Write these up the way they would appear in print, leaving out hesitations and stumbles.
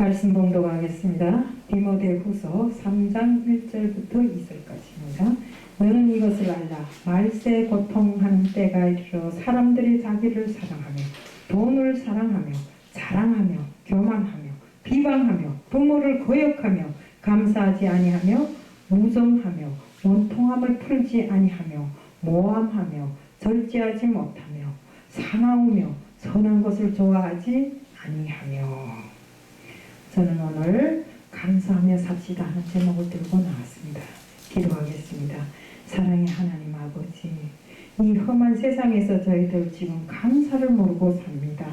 말씀 봉독하겠습니다. 디모데후서 3장 1절부터 2절까지입니다. 너는 이것을 알라. 말세 고통하는 때가 이르러 사람들이 자기를 사랑하며 돈을 사랑하며 자랑하며 교만하며 비방하며 부모를 거역하며 감사하지 아니하며 무정하며 원통함을 풀지 아니하며 모함하며 절제하지 못하며 사나우며 선한 것을 좋아하지 아니하며. 저는 오늘 감사하며 삽시다 하는 제목을 들고 나왔습니다. 기도하겠습니다. 사랑의 하나님 아버지, 이 험한 세상에서 저희들 지금 감사를 모르고 삽니다.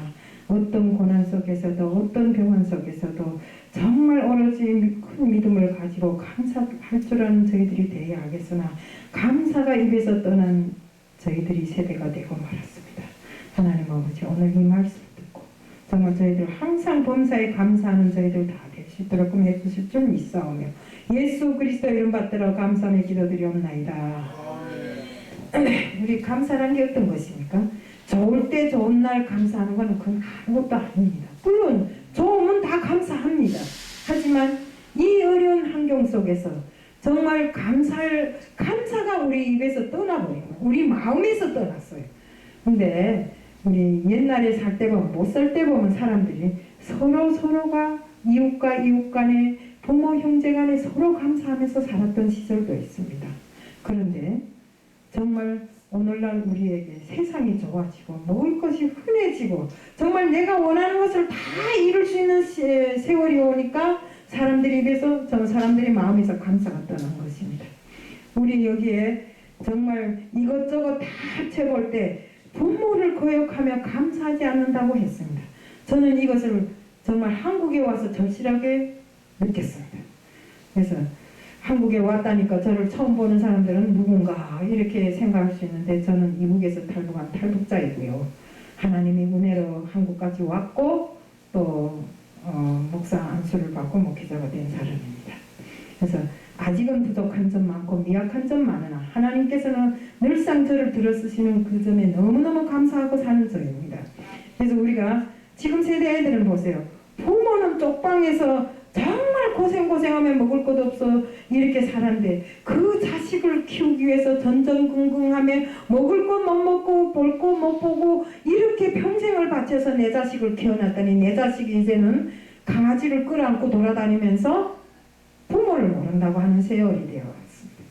어떤 고난 속에서도 어떤 병원 속에서도 정말 오로지 큰 믿음을 가지고 감사할 줄 아는 저희들이 되어야 하겠으나 감사가 입에서 떠난 저희들이 세대가 되고 말았습니다. 하나님 아버지, 오늘 이 말씀 듣고 정말 저희들 항상 범사에 감사하는 저희들 다 될 수 있도록 해 주실 줄 믿사오며 예수 그리스도 이름 받들어 감사하며 기도드리옵나이다. 우리 감사란 게 어떤 것입니까? 좋을 때 좋은 날 감사하는 것은 그건 아무것도 아닙니다. 물론 좋으면 다 감사합니다. 하지만 이 어려운 환경 속에서 정말 감사가 우리 입에서 떠나버리고 우리 마음에서 떠났어요. 근데 우리 옛날에 살 때 보면 못 살 때 보면 사람들이 서로가 이웃과 이웃 간에 부모 형제 간에 서로 감사하면서 살았던 시절도 있습니다. 그런데 정말 오늘날 우리에게 세상이 좋아지고 먹을 것이 흔해지고 정말 내가 원하는 것을 다 이룰 수 있는 세월이 오니까 사람들이 입에서 사람들이 마음에서 감사가 떠난 것입니다. 우리 여기에 정말 이것저것 다 합쳐볼 때 부모를 거역하며 감사하지 않는다고 했습니다. 저는 이것을 정말 한국에 와서 절실하게 느꼈습니다. 그래서 한국에 왔다니까 저를 처음 보는 사람들은 누군가 이렇게 생각할 수 있는데 저는 이북에서 탈북한 탈북자이고요. 하나님이 은혜로 한국까지 왔고 또 목사 안수를 받고 목회자가 된 사람입니다. 그래서 아직은 부족한 점 많고 미약한 점 많으나 하나님께서는 늘상 저를 들어쓰시는 그 점에 너무너무 감사하고 사는 저입니다. 그래서 우리가 지금 세대 애들은 보세요. 부모는 쪽방에서 정말 고생하며 먹을 것 없어 이렇게 살았는데 그 자식을 키우기 위해서 전전긍긍하며 먹을 것 못 먹고 볼 것 못 보고 이렇게 평생을 바쳐서 내 자식을 키워놨더니 내 자식이 이제는 강아지를 끌어안고 돌아다니면서 부모를 모른다고 하는 세월이 되어왔습니다.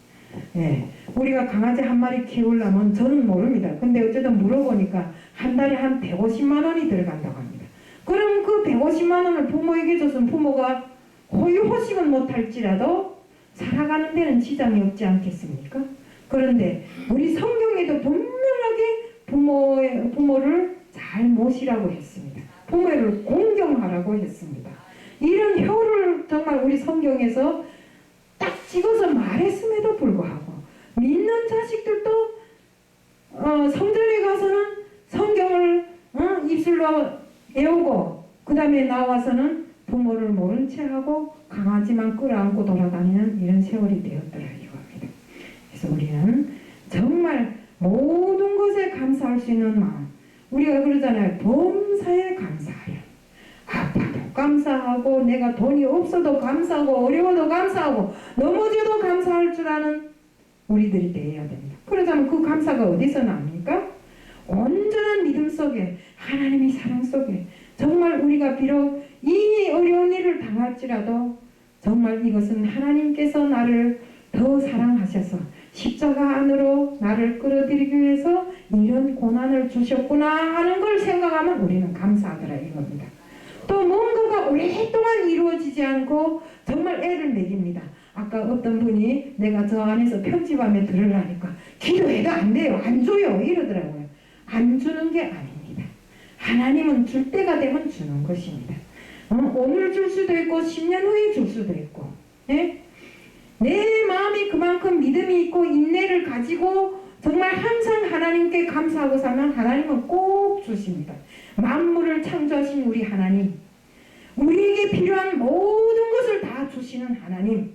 예, 우리가 강아지 한 마리 키우려면 저는 모릅니다. 근데 어쨌든 물어보니까 한 달에 한 150만 원이 들어간다고 합니다. 그럼 그 150만 원을 부모에게 줬으면 부모가 호의호식은 못할지라도 살아가는 데는 지장이 없지 않겠습니까? 그런데 우리 성경에도 분명하게 부모를 잘 모시라고 했습니다. 부모를 공경하라고 했습니다. 이런 효를 정말 우리 성경에서 딱 찍어서 말했음에도 불구하고 믿는 자식들도 성전에 가서는 성경을 입술로 외우고 그 다음에 나와서는 부모를 모른 채 하고 강아지만 끌어안고 돌아다니는 이런 세월이 되었더라 이겁니다. 그래서 우리는 정말 모든 것에 감사할 수 있는 마음, 우리가 그러잖아요. 범사에 감사하여 아파도 감사하고 내가 돈이 없어도 감사하고 어려워도 감사하고 넘어져도 감사할 줄 아는 우리들이 되어야 됩니다. 그러자면 그 감사가 어디서 납니까? 온전한 믿음 속에 하나님의 사랑 속에 정말 우리가 비록 이 어려운 일을 당할지라도 정말 이것은 하나님께서 나를 더 사랑하셔서 십자가 안으로 나를 끌어들이기 위해서 이런 고난을 주셨구나 하는 걸 생각하면 우리는 감사하더라 이겁니다. 또 뭔가가 오랫동안 이루어지지 않고 정말 애를 먹입니다. 아까 어떤 분이 내가 저 안에서 편집하며 들으려니까 기도해도 안 돼요. 안 줘요. 이러더라고요. 안 주는 게 아닙니다. 하나님은 줄 때가 되면 주는 것입니다. 오늘 줄 수도 있고 10년 후에 줄 수도 있고 예? 내 마음이 그만큼 믿음이 있고 인내를 가지고 정말 항상 하나님께 감사하고 살면 하나님은 꼭 주십니다. 만물을 창조하신 우리 하나님, 우리에게 필요한 모든 것을 다 주시는 하나님,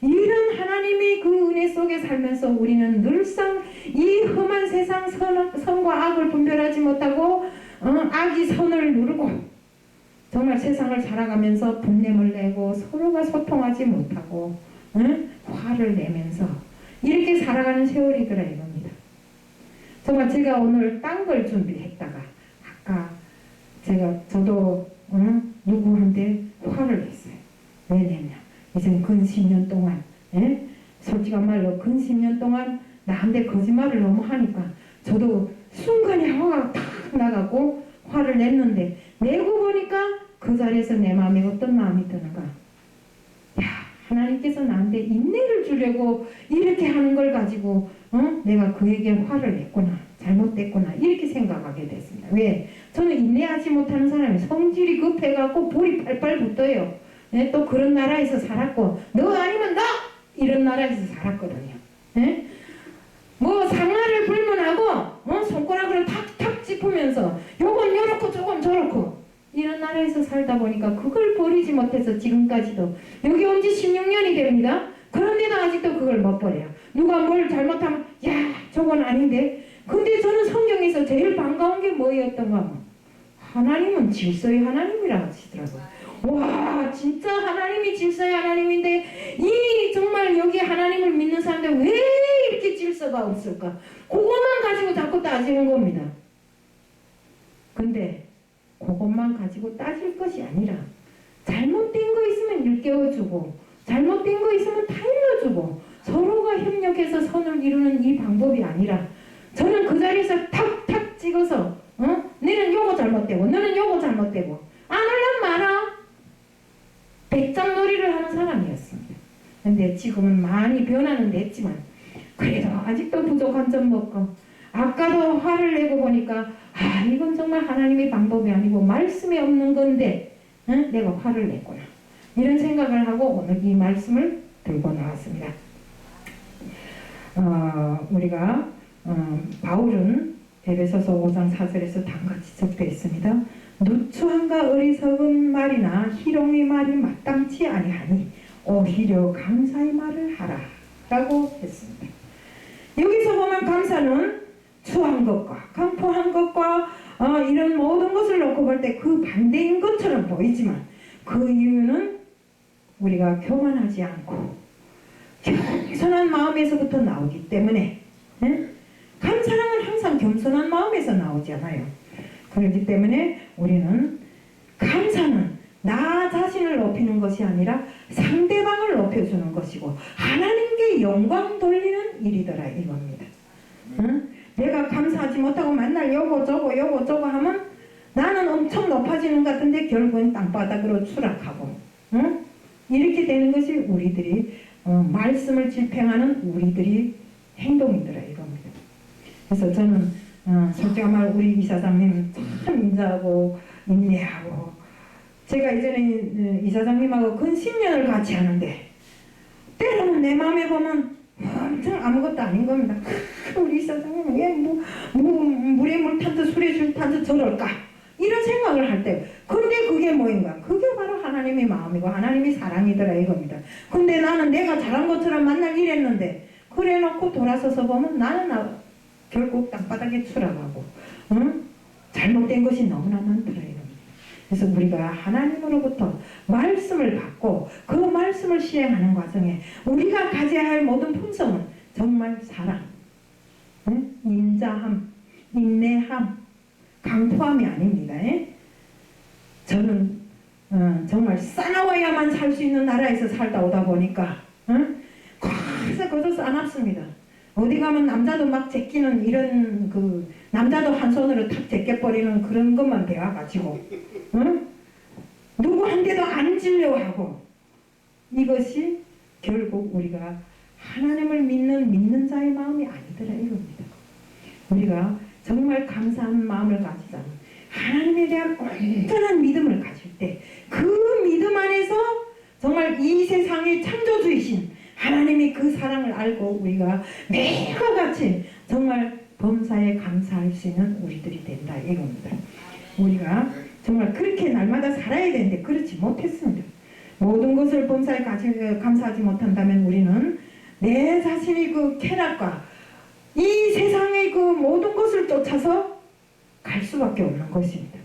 이런 하나님이 그 은혜 속에 살면서 우리는 늘상 이 험한 세상 선과 악을 분별하지 못하고 악이 선을 누르고 정말 세상을 살아가면서 분냄을 내고 서로가 소통하지 못하고 응? 화를 내면서 이렇게 살아가는 세월이더라 이겁니다. 정말 제가 오늘 딴 걸 준비했다가 아까 저도 누구한테 화를 냈어요. 왜 냈냐? 이제 근 10년 동안 솔직한 말로 근 10년 동안 나한테 거짓말을 너무 하니까 저도 순간에 화가 탁 나가고 화를 냈는데 내고 보니까 그 자리에서 내 마음에 어떤 마음이 드는가? 야, 하나님께서 나한테 인내를 주려고 이렇게 하는 걸 가지고 내가 그에게 화를 냈구나. 잘못됐구나. 이렇게 생각하게 됐습니다. 왜? 저는 인내하지 못하는 사람이 성질이 급해갖고 볼이 팔팔 붙어요. 또 그런 나라에서 살았고 너 아니면 나! 이런 나라에서 살았거든요. 뭐 상나를 불문하고 손가락을 탁탁 짚으면서 요건 요렇고 저건 저렇고 이런 나라에서 살다 보니까 그걸 버리지 못해서 지금까지도 여기 온 지 16년이 됩니다. 그런데도 아직도 그걸 못 버려요. 누가 뭘 잘못하면 야 저건 아닌데. 근데 저는 성경에서 제일 반가운 게 뭐였던가 하면 하나님은 질서의 하나님이라고 하시더라고요. 와 진짜 하나님이 질서의 하나님인데 이 정말 여기 하나님을 믿는 사람들 왜 이렇게 질서가 없을까? 그것만 가지고 자꾸 따지는 겁니다. 근데 그것만 가지고 따질 것이 아니라 잘못된 거 있으면 일깨워주고 잘못된 거 있으면 타일러주고 서로가 협력해서 선을 이루는 이 방법이 아니라 저는 그 자리에서 탁탁 찍어서 너는 요거 잘못되고 너는 요거 잘못되고 안 하려면 말아. 백장놀이를 하는 사람이었습니다. 근데 지금은 많이 변화는 됐지만 그래도 아직도 부족한 점 먹고 아까도 화를 내고 보니까 이건 정말 하나님의 방법이 아니고 말씀이 없는 건데 내가 화를 냈구나. 이런 생각을 하고 오늘 이 말씀을 들고 나왔습니다. 우리가 바울은 에베소서 5장 4절에서 다음같이 적혀 있습니다. 누추함과 어리석은 말이나 희롱의 말이 마땅치 아니하니 오히려 감사의 말을 하라 라고 했습니다. 여기서 보면 감사는 추한 것과 강포한 것과 이런 모든 것을 놓고 볼 때 그 반대인 것처럼 보이지만 그 이유는 우리가 교만하지 않고 겸손한 마음에서부터 나오기 때문에 감사랑은 항상 겸손한 마음에서 나오잖아요. 그렇기 때문에 우리는 감사는 나 자신을 높이는 것이 아니라 상대방을 높여주는 것이고 하나님께 영광 돌리는 일이더라 이겁니다. 내가 감사하지 못하고 맨날 요거 저거 하면 나는 엄청 높아지는 것 같은데 결국은 땅바닥으로 추락하고 이렇게 되는 것이 우리들이 말씀을 집행하는 우리들이 행동이더라 이겁니다. 그래서 저는 솔직한 말 우리 이사장님 참 인자하고 인내하고 제가 이전에 이사장님하고 근 10년을 같이 하는데 때로는 내 마음에 보면 엄청 아무것도 아닌 겁니다. 우리 이사장님은 왜 물에 물 탄듯 술에 줄 탄듯 저럴까 이런 생각을 할 때 근데 그게 뭐인가? 그게 바로 하나님의 마음이고 하나님의 사랑이더라 이겁니다. 근데 나는 내가 잘한 것처럼 만날 일했는데 그래 놓고 돌아서서 보면 나는 결국 땅바닥에 추락하고 잘못된 것이 너무나 많더라 이겁니다. 그래서 우리가 하나님으로부터 말씀을 받고 그 말씀을 실행하는 과정에 우리가 가져야 할 모든 품성은 정말 사랑, 인자함, 인내함, 강포함이 아닙니다. 저는 정말 싸나워야만 살 수 있는 나라에서 살다 오다 보니까 거기서 싸납습니다. 어디 가면 남자도 막 제끼는 이런 남자도 한 손으로 탁 제껴버리는 그런 것만 배워가지고 누구한테도 안 지려고 하고 이것이 결국 우리가 하나님을 믿는 자의 마음이 아니더라 이겁니다. 우리가 정말 감사한 마음을 가지자면 하나님에 대한 온전한 믿음을 가질 때 그 믿음 안에서 정말 이 세상의 창조주이신 하나님이 그 사랑을 알고 우리가 매일과 같이 정말 범사에 감사할 수 있는 우리들이 된다 이겁니다. 우리가 정말 그렇게 날마다 살아야 되는데 그렇지 못했습니다. 모든 것을 범사에 감사하지 못한다면 우리는 내 자신의 그 쾌락과 이 세상의 그 모든 것을 쫓아서 갈 수밖에 없는 것입니다.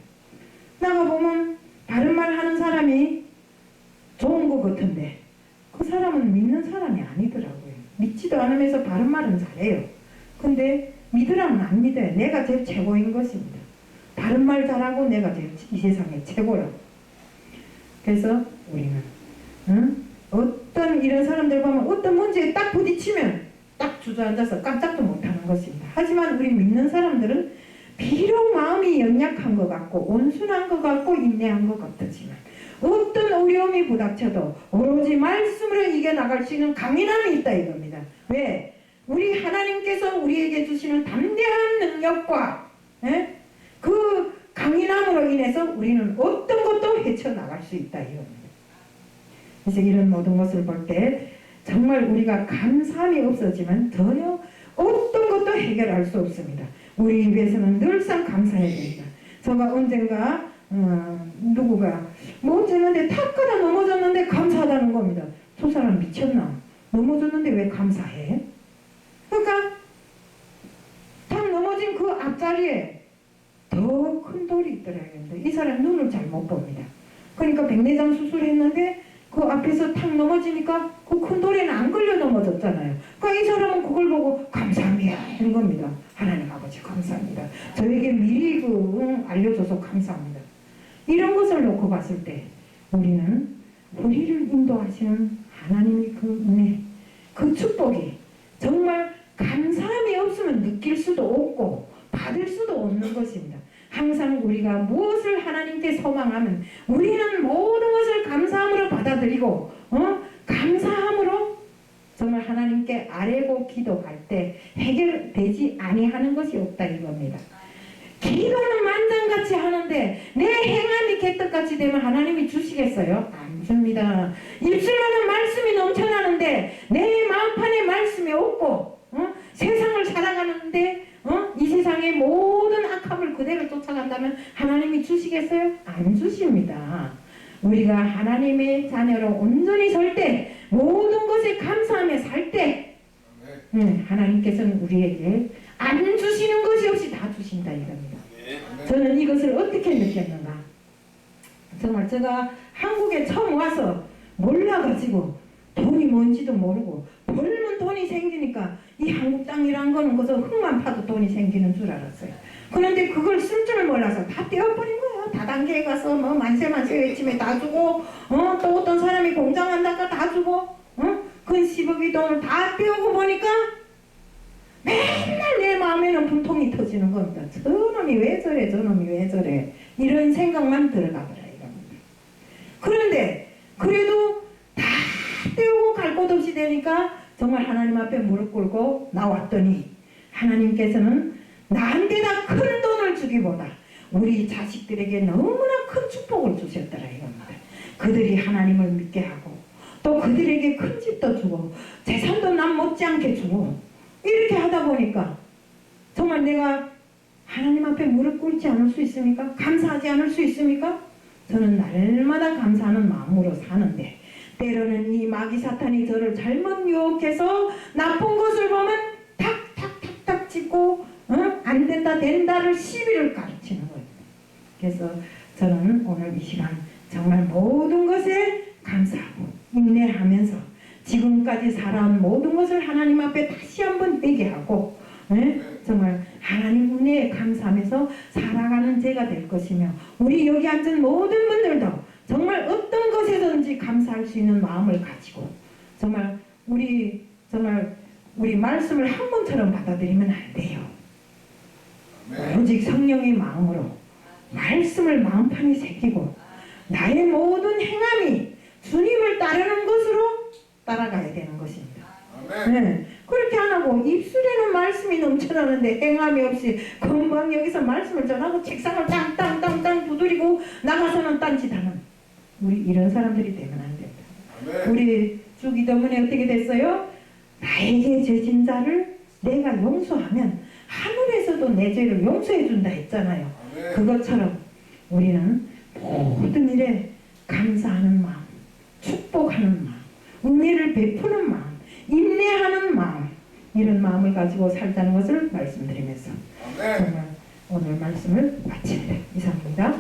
나가보면 바른 말 하는 사람이 좋은 것 같은데 그 사람은 믿는 사람이 아니더라고요. 믿지도 않으면서 바른 말은 잘해요. 근데 믿으라면 안 믿어요. 내가 제일 최고인 것입니다. 바른 말 잘하고 내가 제일 이 세상에 최고요. 그래서 우리는 어떤 이런 사람들 보면 어떤 문제에 딱 부딪히면 딱 주저앉아서 깜짝도 못하는 것입니다. 하지만 우리 믿는 사람들은 비록 마음이 연약한 것 같고 온순한 것 같고 인내한 것 같지만 어떤 어려움이 부닥쳐도 오로지 말씀으로 이겨나갈 수 있는 강인함이 있다 이겁니다. 왜? 우리 하나님께서 우리에게 주시는 담대한 능력과 그 강인함으로 인해서 우리는 어떤 것도 헤쳐나갈 수 있다 이겁니다. 그래서 이런 모든 것을 볼 때 정말 우리가 감사함이 없어지면 전혀 어떤 것도 해결할 수 없습니다. 우리 입에서는 늘상 감사해야 됩니다. 제가 언젠가 누구가 뭐 어쩌는데 탁 가다 넘어졌는데 감사하다는 겁니다. 저 사람 미쳤나? 넘어졌는데 왜 감사해? 그러니까 탁 넘어진 그 앞자리에 더 큰 돌이 있더라고요. 이 사람 눈을 잘 못 봅니다. 그러니까 백내장 수술했는데 그 앞에서 탁 넘어지니까 그 큰 돌에는 안 걸려 넘어졌잖아요. 그러니까 이 사람은 그걸 보고 감사합니다 하는 겁니다. 하나님 아버지 감사합니다. 저에게 미리 알려줘서 감사합니다. 이런 것을 놓고 봤을 때 우리는 우리를 인도하시는 하나님의 그 은혜, 그 축복이 정말 감사함이 없으면 느낄 수도 없고 받을 수도 없는 것입니다. 항상 우리가 무엇을 하나님께 소망하면 우리는 모든 것을 감사함으로 받아들이고 감사함으로 정말 하나님께 아뢰고 기도할 때 해결되지 아니하는 것이 없다 이겁니다. 기도는 만장같이 하는데 내 행함이 개떡같이 되면 하나님이 주시겠어요? 안 줍니다. 입술로는 말씀이 넘쳐나는데 내 마음판에 말씀이 없고 세상을 살아가는데 이 세상의 모든 악함을 그대로 쫓아간다면 하나님이 주시겠어요? 안 주십니다. 우리가 하나님의 자녀로 온전히 설 때 모든 것에 감사하며 살 때 하나님께서는 우리에게 안 주시는 것이 없이 다 주신다 이겁니다. 저는 이것을 어떻게 느꼈는가? 정말 제가 한국에 처음 와서 몰라가지고 돈이 뭔지도 모르고 벌면 돈이 생기니까 이 한국 땅이란 거는 그저 흙만 파도 돈이 생기는 줄 알았어요. 그런데 그걸 쓸 줄 몰라서 다 떼어버린 거예요. 다단계에 가서 뭐 만세 외침에 다 주고 또 어떤 사람이 공장한다가 다 주고 근 10억의 돈을 다 떼오고 보니까 맨날 내 마음에는 분통이 터지는 겁니다. 저놈이 왜 저래 저놈이 왜 저래 이런 생각만 들어가더라 이겁니다. 그런데 그래도 다 떼우고 갈 곳 없이 되니까 정말 하나님 앞에 무릎 꿇고 나왔더니 하나님께서는 나한테나 큰 돈을 주기보다 우리 자식들에게 너무나 큰 축복을 주셨더라 이겁니다. 그들이 하나님을 믿게 하고 또 그들에게 큰 집도 주고 재산도 남 못지않게 주고 이렇게 하다 보니까 정말 내가 하나님 앞에 무릎 꿇지 않을 수 있습니까? 감사하지 않을 수 있습니까? 저는 날마다 감사하는 마음으로 사는데 때로는 이 마귀 사탄이 저를 잘못 유혹해서 나쁜 것을 보면 탁탁탁탁 짚고 안 된다 된다를 시비를 가르치는 거예요. 그래서 저는 오늘 이 시간 정말 모든 것에 감사하고 인내하면서 지금까지 살아온 모든 것을 하나님 앞에 다시 한번 회개하고 정말 하나님 은혜에 감사하면서 살아가는 제가 될 것이며 우리 여기 앉은 모든 분들도 정말 어떤 것에든지 감사할 수 있는 마음을 가지고 정말 우리 말씀을 한 번처럼 받아들이면 안 돼요. 오직 성령의 마음으로 말씀을 마음판에 새기고 나의 모든 행함이 주님을 따르는 것으로 따라가야 되는 것입니다. 그렇게 안 하고 입술에는 말씀이 넘쳐나는데 행함이 없이 금방 여기서 말씀을 전하고 책상을 땅땅땅땅 두드리고 나가서는 딴짓하는 우리 이런 사람들이 되면 안 된다. 우리 주기도문에 어떻게 됐어요? 나에게 죄진 자를 내가 용서하면 하늘에서도 내 죄를 용서해 준다 했잖아요. 그것처럼 우리는 모든 일에 감사하는 마음, 축복하는 마음, 은혜를 베푸는 마음, 인내하는 마음 이런 마음을 가지고 살자는 것을 말씀드리면서 정말 오늘 말씀을 마칩니다. 이상입니다.